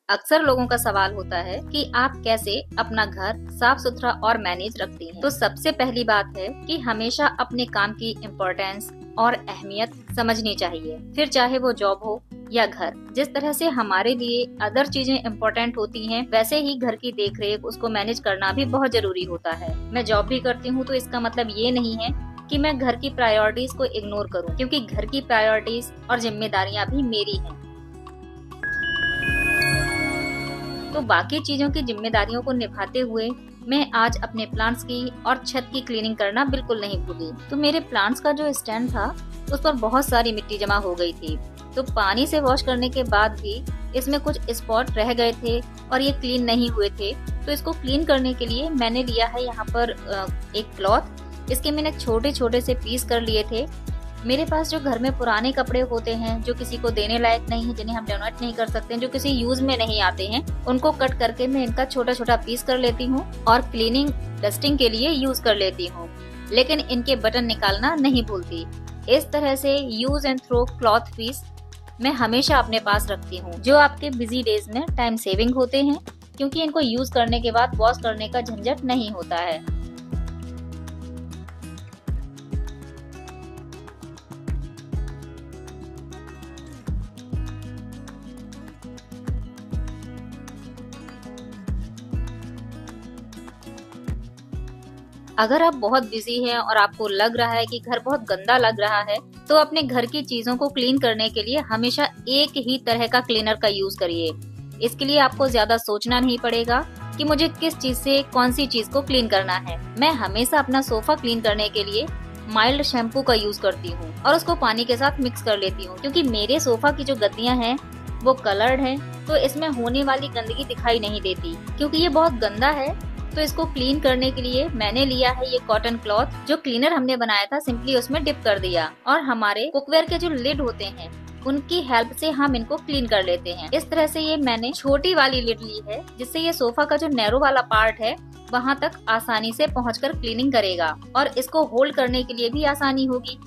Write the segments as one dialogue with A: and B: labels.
A: अक्सर लोगों का सवाल होता है कि आप कैसे अपना घर साफ सुथरा और मैनेज रखती हैं। तो सबसे पहली बात है कि हमेशा अपने काम की इम्पोर्टेंस और अहमियत समझनी चाहिए। फिर चाहे वो जॉब हो या घर, जिस तरह से हमारे लिए अदर चीजें इम्पोर्टेंट होती हैं, वैसे ही घर की देखरेख, उसको मैनेज करना भी बहुत जरूरी होता है। मैं जॉब भी करती हूँ, तो इसका मतलब ये नहीं है कि मैं घर की प्रायोरिटीज को इग्नोर करूँ, क्योंकि घर की प्रायोरिटीज और जिम्मेदारियाँ भी मेरी हैं। तो बाकी चीजों की जिम्मेदारियों को निभाते हुए मैं आज अपने प्लांट्स की और छत की क्लीनिंग करना बिल्कुल नहीं भूली। तो मेरे प्लांट्स का जो स्टैंड था उस पर बहुत सारी मिट्टी जमा हो गई थी। तो पानी से वॉश करने के बाद भी इसमें कुछ स्पॉट रह गए थे और ये क्लीन नहीं हुए थे। तो इसको क्लीन करने के लिए मैंने लिया है यहाँ पर एक क्लॉथ। इसके मैंने छोटे छोटे से पीस कर लिए थे। मेरे पास जो घर में पुराने कपड़े होते हैं, जो किसी को देने लायक नहीं है, जिन्हें हम डोनेट नहीं कर सकते, जो किसी यूज में नहीं आते हैं, उनको कट करके मैं इनका छोटा छोटा पीस कर लेती हूँ और क्लीनिंग डस्टिंग के लिए यूज कर लेती हूँ। लेकिन इनके बटन निकालना नहीं भूलती। इस तरह से use and throw cloth piece मैं हमेशा अपने पास रखती हूँ, जो आपके बिजी डेज में टाइम सेविंग होते हैं, क्योंकि इनको यूज करने के बाद वॉश करने का झंझट नहीं होता है। अगर आप बहुत बिजी हैं और आपको लग रहा है कि घर बहुत गंदा लग रहा है, तो अपने घर की चीजों को क्लीन करने के लिए हमेशा एक ही तरह का क्लीनर का यूज करिए। इसके लिए आपको ज्यादा सोचना नहीं पड़ेगा कि मुझे किस चीज से कौन सी चीज को क्लीन करना है। मैं हमेशा अपना सोफा क्लीन करने के लिए माइल्ड शैम्पू का यूज करती हूँ और उसको पानी के साथ मिक्स कर लेती हूँ, क्योंकि मेरे सोफा की जो गद्दियाँ हैं वो कलर्ड हैं, तो इसमें होने वाली गंदगी दिखाई नहीं देती। क्योंकि ये बहुत गंदा है, तो इसको क्लीन करने के लिए मैंने लिया है ये कॉटन क्लॉथ। जो क्लीनर हमने बनाया था, सिंपली उसमें डिप कर दिया और हमारे कुकवेयर के जो लिड होते हैं उनकी हेल्प से हम इनको क्लीन कर लेते हैं। इस तरह से ये मैंने छोटी वाली लिड ली है, जिससे ये सोफा का जो नैरो वाला पार्ट है वहाँ तक आसानी से पहुँचकर क्लीनिंग करेगा और इसको होल्ड करने के लिए भी आसानी होगी।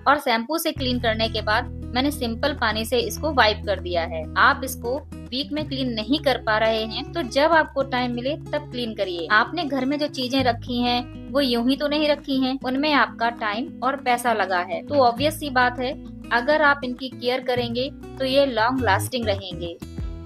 A: और शैम्पू से क्लीन करने के बाद मैंने सिंपल पानी से इसको वाइप कर दिया है। आप इसको वीक में क्लीन नहीं कर पा रहे हैं, तो जब आपको टाइम मिले तब क्लीन करिए। आपने घर में जो चीजें रखी हैं वो यूं ही तो नहीं रखी हैं, उनमें आपका टाइम और पैसा लगा है। तो ऑब्वियस सी बात है, अगर आप इनकी केयर करेंगे तो ये लॉन्ग लास्टिंग रहेंगे।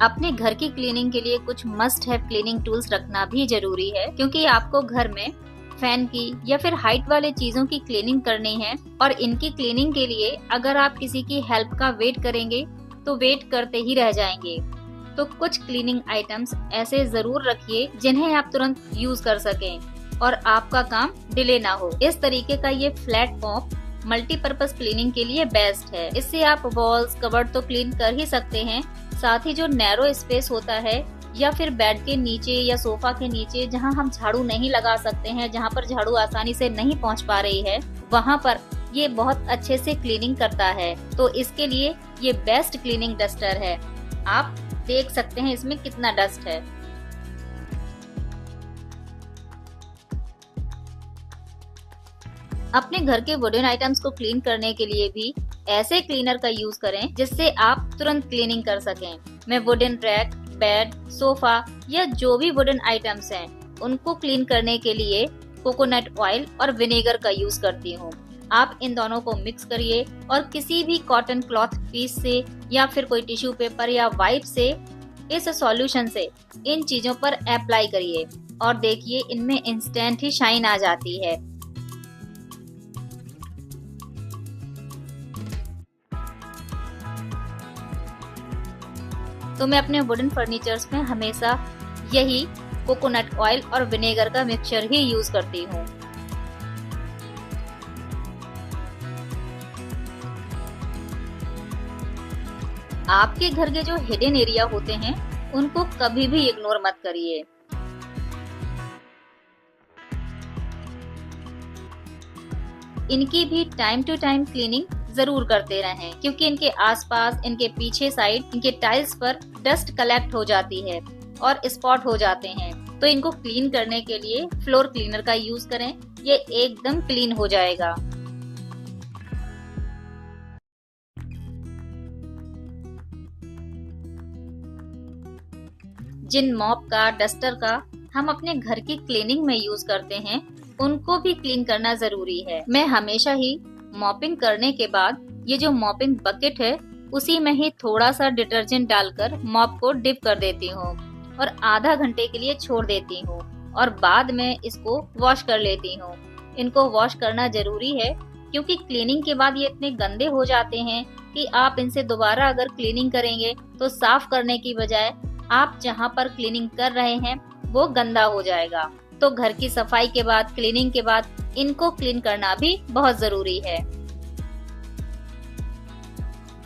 A: अपने घर की क्लीनिंग के लिए कुछ मस्ट हैव क्लीनिंग टूल्स रखना भी जरूरी है, क्योंकि आपको घर में फैन की या फिर हाइट वाले चीजों की क्लीनिंग करनी है और इनकी क्लीनिंग के लिए अगर आप किसी की हेल्प का वेट करेंगे तो वेट करते ही रह जाएंगे। तो कुछ क्लीनिंग आइटम्स ऐसे जरूर रखिए जिन्हें आप तुरंत यूज कर सकें और आपका काम डिले ना हो। इस तरीके का ये फ्लैट मॉप मल्टीपर्पज क्लीनिंग के लिए बेस्ट है। इससे आप वॉल्स, कबर्ड तो क्लीन कर ही सकते हैं, साथ ही जो नैरो स्पेस होता है या फिर बेड के नीचे या सोफा के नीचे जहां हम झाड़ू नहीं लगा सकते हैं, जहां पर झाड़ू आसानी से नहीं पहुंच पा रही है, वहां पर ये बहुत अच्छे से क्लीनिंग करता है। तो इसके लिए ये बेस्ट क्लीनिंग डस्टर है। आप देख सकते हैं इसमें कितना डस्ट है। अपने घर के वुडन आइटम्स को क्लीन करने के लिए भी ऐसे क्लीनर का यूज करें जिससे आप तुरंत क्लीनिंग कर सकें। मैं वुडन रैक, बेड, सोफा या जो भी वुडन आइटम्स हैं उनको क्लीन करने के लिए कोकोनट ऑयल और विनेगर का यूज करती हूँ। आप इन दोनों को मिक्स करिए और किसी भी कॉटन क्लॉथ पीस से या फिर कोई टिश्यू पेपर या वाइप से इस सॉल्यूशन से इन चीजों पर अप्लाई करिए और देखिए इनमें इंस्टेंट ही शाइन आ जाती है। तो मैं अपने वुडन फर्नीचर्स में हमेशा यही कोकोनट ऑयल और विनेगर का मिक्सचर ही यूज करती हूँ। आपके घर के जो हिडन एरिया होते हैं उनको कभी भी इग्नोर मत करिए। इनकी भी टाइम टू टाइम क्लीनिंग जरूर करते रहें, क्योंकि इनके आसपास, इनके पीछे साइड, इनके टाइल्स पर डस्ट कलेक्ट हो जाती है और स्पॉट हो जाते हैं। तो इनको क्लीन करने के लिए फ्लोर क्लीनर का यूज करें, ये एकदम क्लीन हो जाएगा। जिन मॉप का, डस्टर का हम अपने घर की क्लीनिंग में यूज करते हैं, उनको भी क्लीन करना जरूरी है। मैं हमेशा ही मॉपिंग करने के बाद ये जो मॉपिंग बकेट है उसी में ही थोड़ा सा डिटर्जेंट डालकर मॉप को डिप कर देती हूँ और आधा घंटे के लिए छोड़ देती हूँ और बाद में इसको वॉश कर लेती हूँ। इनको वॉश करना जरूरी है क्योंकि क्लीनिंग के बाद ये इतने गंदे हो जाते हैं कि आप इनसे दोबारा अगर क्लीनिंग करेंगे तो साफ करने की बजाय आप जहाँ पर क्लीनिंग कर रहे हैं वो गंदा हो जाएगा। तो घर की सफाई के बाद, क्लीनिंग के बाद इनको क्लीन करना भी बहुत जरूरी है।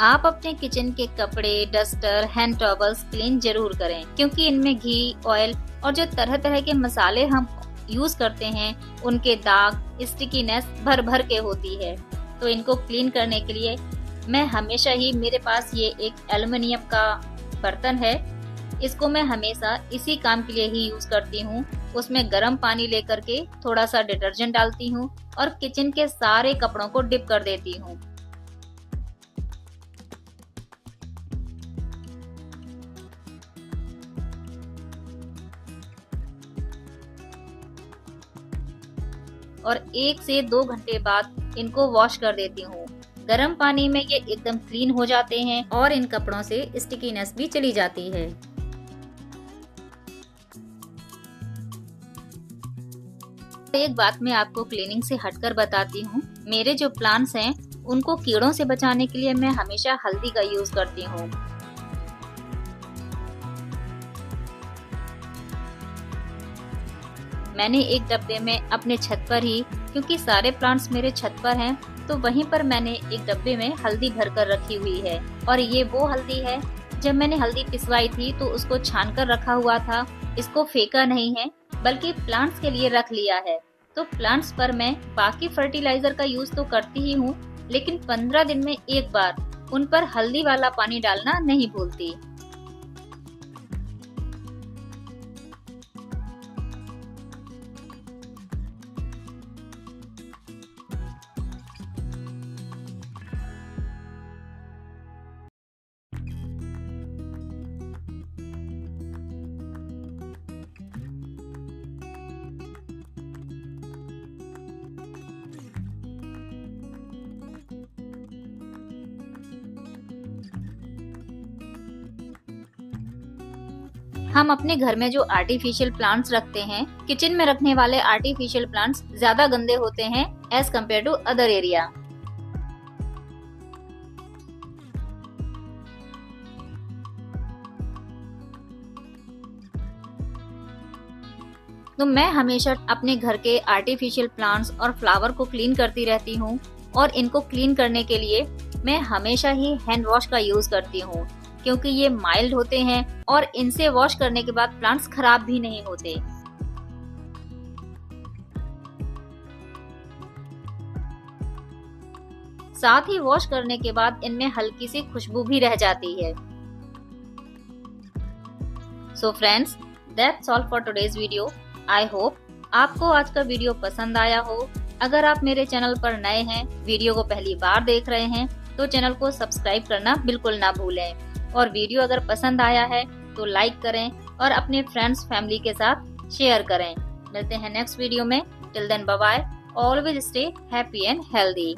A: आप अपने किचन के कपड़े, डस्टर, हैंड टॉवल्स क्लीन जरूर करें क्योंकि इनमें घी, ऑयल और जो तरह तरह के मसाले हम यूज करते हैं उनके दाग, स्टिकीनेस भर भर के होती है। तो इनको क्लीन करने के लिए मैं हमेशा ही, मेरे पास ये एक एल्युमिनियम का बर्तन है, इसको मैं हमेशा इसी काम के लिए ही यूज करती हूँ। उसमें गर्म पानी लेकर के थोड़ा सा डिटर्जेंट डालती हूँ और किचन के सारे कपड़ों को डिप कर देती हूँ। और 1 से 2 घंटे बाद इनको वॉश कर देती हूँ। गर्म पानी में ये एकदम क्लीन हो जाते हैं और इन कपड़ों से स्टिकीनेस भी चली जाती है। एक बात मैं आपको क्लीनिंग से हटकर बताती हूँ। मेरे जो प्लांट्स हैं उनको कीड़ों से बचाने के लिए मैं हमेशा हल्दी का यूज करती हूँ। मैंने एक डब्बे में अपने छत पर ही, क्योंकि सारे प्लांट्स मेरे छत पर हैं, तो वहीं पर मैंने एक डब्बे में हल्दी भर कर रखी हुई है। और ये वो हल्दी है, जब मैंने हल्दी पिसवाई थी तो उसको छान कर रखा हुआ था। इसको फेंका नहीं है बल्कि प्लांट्स के लिए रख लिया है। तो प्लांट्स पर मैं बाकी फर्टिलाइजर का यूज तो करती ही हूँ, लेकिन 15 दिन में एक बार उन पर हल्दी वाला पानी डालना नहीं भूलती। हम अपने घर में जो आर्टिफिशियल प्लांट्स रखते हैं, किचन में रखने वाले आर्टिफिशियल प्लांट्स ज्यादा गंदे होते हैं as compare to other area. तो मैं हमेशा अपने घर के आर्टिफिशियल प्लांट्स और फ्लावर को क्लीन करती रहती हूँ और इनको क्लीन करने के लिए मैं हमेशा ही हैंड वॉश का यूज करती हूँ क्योंकि ये माइल्ड होते हैं और इनसे वॉश करने के बाद प्लांट्स खराब भी नहीं होते। साथ ही वॉश करने के बाद इनमें हल्की सी खुशबू भी रह जाती है। So friends, that's all for today's video. I hope आपको आज का वीडियो पसंद आया हो। अगर आप मेरे चैनल पर नए हैं, वीडियो को पहली बार देख रहे हैं, तो चैनल को सब्सक्राइब करना बिल्कुल ना भूलें। और वीडियो अगर पसंद आया है तो लाइक करें और अपने फ्रेंड्स, फैमिली के साथ शेयर करें। मिलते हैं नेक्स्ट वीडियो में। Till then bye bye. Always stay happy and healthy.